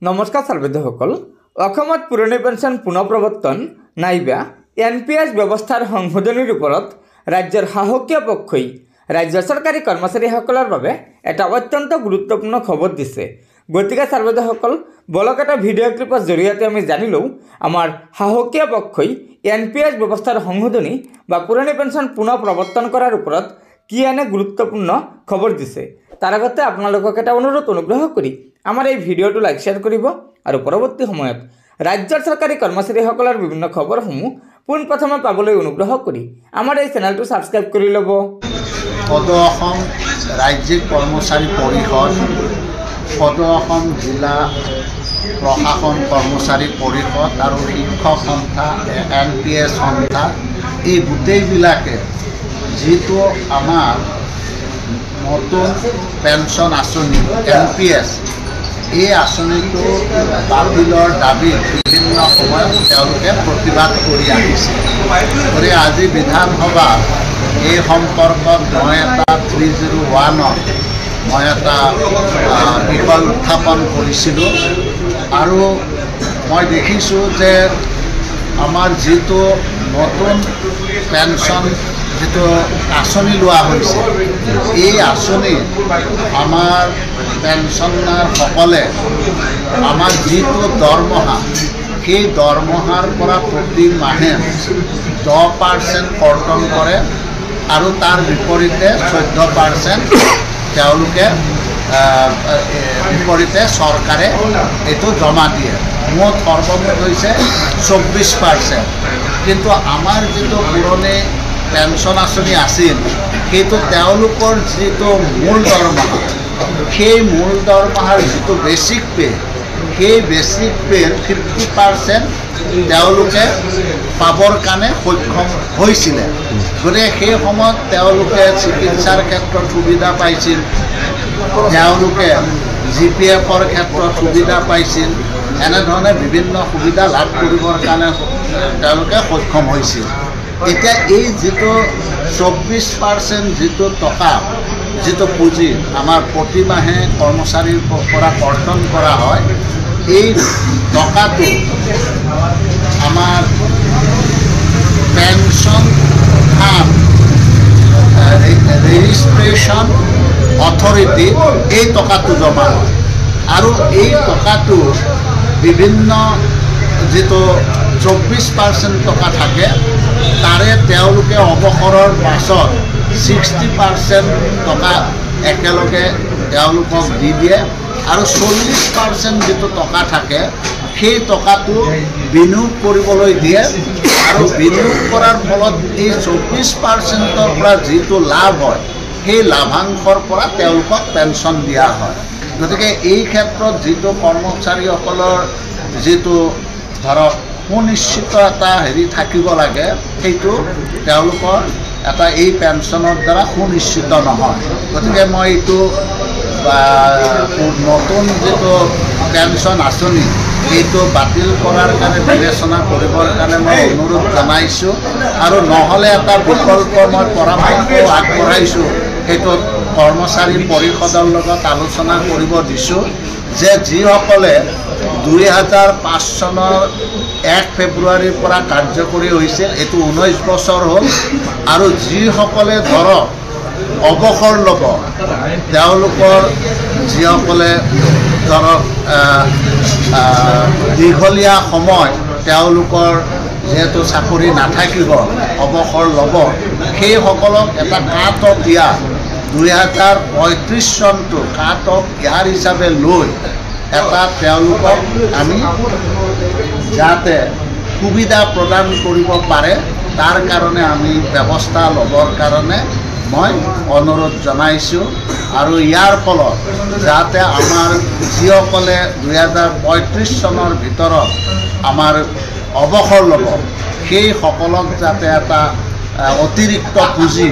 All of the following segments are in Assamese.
নমস্কাৰ ছাৰ্বৈধসকল অসমত পুৰণি পেঞ্চন পুনৰ প্ৰৱৰ্তন নাইবা এনপিএছ ব্যৱস্থাৰ সংশোধনীৰ ওপৰত ৰাজ্যৰ শাসকীয় পক্ষই ৰাজ্য চৰকাৰী কৰ্মচাৰীসকলৰ বাবে এটা অত্যন্ত গুৰুত্বপূৰ্ণ খবৰ দিছে। গতিকে ছাৰ্বৈধসকল বলক এটা ভিডিঅ' ক্লিপৰ জৰিয়তে আমি জানি লওঁ আমাৰ শাসকীয় পক্ষই এনপিএছ ব্যৱস্থাৰ সংশোধনী বা পুৰণি পেঞ্চন পুনৰ প্ৰৱৰ্তন কৰাৰ ওপৰত কি এনে গুৰুত্বপূৰ্ণ খবৰ দিছে। তাৰ আগতে আপোনালোকক এটা অনুগ্ৰহ কৰি আমাৰ এই ভিডিঅ'টো লাইক শ্বেয়াৰ কৰিব আৰু পৰৱৰ্তী সময়ত ৰাজ্যৰ চৰকাৰী কৰ্মচাৰীসকলৰ বিভিন্ন খবৰসমূহ পোনপ্ৰথমে পাবলৈ অনুগ্ৰহ কৰি আমাৰ এই চেনেলটো ছাবস্ক্ৰাইব কৰি ল'ব। সদৌ অসম ৰাজ্যিক কৰ্মচাৰী পৰিষদ, সদৌ অসম জিলা প্ৰশাসন কৰ্মচাৰী পৰিষদ আৰু শিক্ষক সন্থা এনপিএছ সন্থা এই গোটেইবিলাকে যিটো আমাৰ নতুন পেঞ্চন আঁচনি এনপিএছ এই আঁচনিটো বাতিলৰ দাবীত বিভিন্ন সময়ত তেওঁলোকে প্ৰতিবাদ কৰি আহিছে। গতিকে আজি বিধানসভা এই সম্পৰ্কত মই এটা 301ত মই এটা বিষয় উত্থাপন কৰিছিলোঁ আৰু মই দেখিছোঁ যে আমাৰ যিটো নতুন পেঞ্চন যিটো আঁচনি লোৱা হৈছে এই আঁচনি আমাৰ পেঞ্চনাৰসকলে আমাৰ যিটো দৰমহা সেই দৰমহাৰ পৰা প্ৰতি মাহে 10% কৰ্তন কৰে আৰু তাৰ বিপৰীতে 14% তেওঁলোকে বিপৰীতে চৰকাৰে এইটো জমা দিয়ে। মুঠ সৰ্বমুঠ হৈছে 24%। কিন্তু আমাৰ যিটো পুৰণি পেঞ্চন আঁচনি আছিল সেইটো তেওঁলোকৰ যিটো মূল দৰমহা সেই মূল দৰমহাৰ যিটো বেচিক পে সেই বেচিক পেৰ 50% তেওঁলোকে পাবৰ কাৰণে সক্ষম হৈছিলে। গতিকে সেই সময়ত তেওঁলোকে চিকিৎসাৰ ক্ষেত্ৰত সুবিধা পাইছিল, তেওঁলোকে GPFৰ ক্ষেত্ৰত সুবিধা পাইছিল, এনেধৰণে বিভিন্ন সুবিধা লাভ কৰিবৰ কাৰণে তেওঁলোকে সক্ষম হৈছিল। এতিয়া এই যিটো 24% যিটো টকা যিটো পুঁজি আমাৰ প্ৰতি মাহে কৰ্মচাৰীৰ পৰা কৰ্তন কৰা হয় এই টকাটো আমাৰ পেঞ্চন ফাণ্ড ৰেজিষ্ট্ৰেশ্যন অথৰিটি এই টকাটো জমা হয় আৰু এই টকাটো বিভিন্ন যিটো 24% টকা থাকে তাৰে তেওঁলোকে অৱসৰৰ পাছত 60% টকা একেলগে তেওঁলোকক দি দিয়ে আৰু 40% যিটো টকা থাকে সেই টকাটো বিনিয়োগ কৰিবলৈ দিয়ে আৰু বিনিয়োগ কৰাৰ ফলত এই 24%ৰ পৰা যিটো লাভ হয় সেই লাভাংশৰ পৰা তেওঁলোকক পেঞ্চন দিয়া হয়। গতিকে এই ক্ষেত্ৰত যিটো কৰ্মচাৰীসকলৰ যিটো ধৰক সুনিশ্চিত এটা থাকিব লাগে সেইটো তেওঁলোকৰ এটা এই পেঞ্চনৰ দ্বাৰা সুনিশ্চিত নহয়। গতিকে মই এইটো নতুন যিটো পেঞ্চন আঁচনি এইটো বাতিল কৰাৰ কাৰণে বিবেচনা কৰিবৰ কাৰণে মই অনুৰোধ জনাইছোঁ আৰু নহ'লে এটা বিকল্প মই পৰামৰ্শ আগবঢ়াইছোঁ সেইটোত কৰ্মচাৰী পৰিষদৰ লগত আলোচনা কৰিব দিছোঁ যে যিসকলে 2005 চনৰ 1 ফেব্ৰুৱাৰীৰ পৰা কাৰ্যকৰী হৈছিল এইটো 19 বছৰ হ'ল আৰু যিসকলে ধৰক অৱসৰ ল'ব তেওঁলোকৰ যিসকলে ধৰক দীঘলীয়া সময় তেওঁলোকৰ যিহেতু চাকৰি নাথাকিব অৱসৰ ল'ব সেইসকলক এটা কাট অফ দিয়া 2035 চনটো কাট অফ ইয়াৰ হিচাপে লৈ এটা তেওঁলোকক আমি যাতে সুবিধা প্ৰদান কৰিব পাৰে তাৰ কাৰণে আমি ব্যৱস্থা ল'বৰ কাৰণে মই অনুৰোধ জনাইছোঁ আৰু ইয়াৰ ফলত যাতে আমাৰ যিসকলে 2035 চনৰ ভিতৰত আমাৰ অৱসৰ ল'ব সেইসকলক যাতে এটা অতিৰিক্ত পুঁজি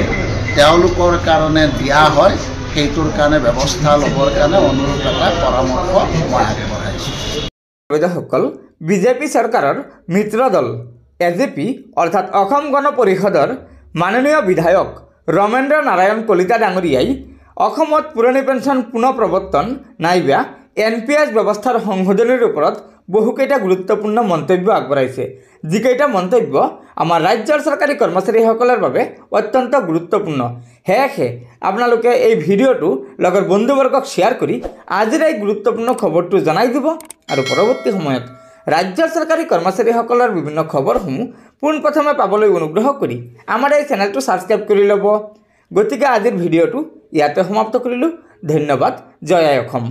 তেওঁলোকৰ কাৰণে দিয়া হয় সেইটোৰ কাৰণে ব্যৱস্থা ল'বৰ কাৰণে অনুৰোধ এটা পৰামৰ্শ মই আগবঢ়াইছোঁ। বিজেপি চৰকাৰৰ মিত্ৰ দল এজেপি অৰ্থাৎ অসম গণ পৰিষদৰ মাননীয় বিধায়ক ৰমেন্দ্ৰ নাৰায়ণ কলিতা ডাঙৰীয়াই অসমত পুৰণি পেঞ্চন পুনৰ প্ৰৱৰ্তন নাইবা NPS ব্যৱস্থাৰ সংশোধনীৰ ওপৰত বহুকেইটা গুৰুত্বপূৰ্ণ মন্তব্য আগবঢ়াইছে, যিকেইটা মন্তব্য আমাৰ ৰাজ্যৰ চৰকাৰী কৰ্মচাৰীসকলৰ বাবে অত্যন্ত গুৰুত্বপূৰ্ণ। সেয়েহে আপোনালোকে এই ভিডিঅ'টো লগৰ বন্ধুবৰ্গক শ্বেয়াৰ কৰি আজিৰ এই গুৰুত্বপূৰ্ণ খবৰটো জনাই দিব আৰু পৰৱৰ্তী সময়ত ৰাজ্যৰ চৰকাৰী কৰ্মচাৰীসকলৰ বিভিন্ন খবৰসমূহ পোনপ্ৰথমে পাবলৈ অনুগ্ৰহ কৰি আমাৰ এই চেনেলটো ছাবস্ক্ৰাইব কৰি ল'ব। গতিকে আজিৰ ভিডিঅ'টো ইয়াতে সমাপ্ত কৰিলোঁ। ধন্যবাদ। জয় আই অসম।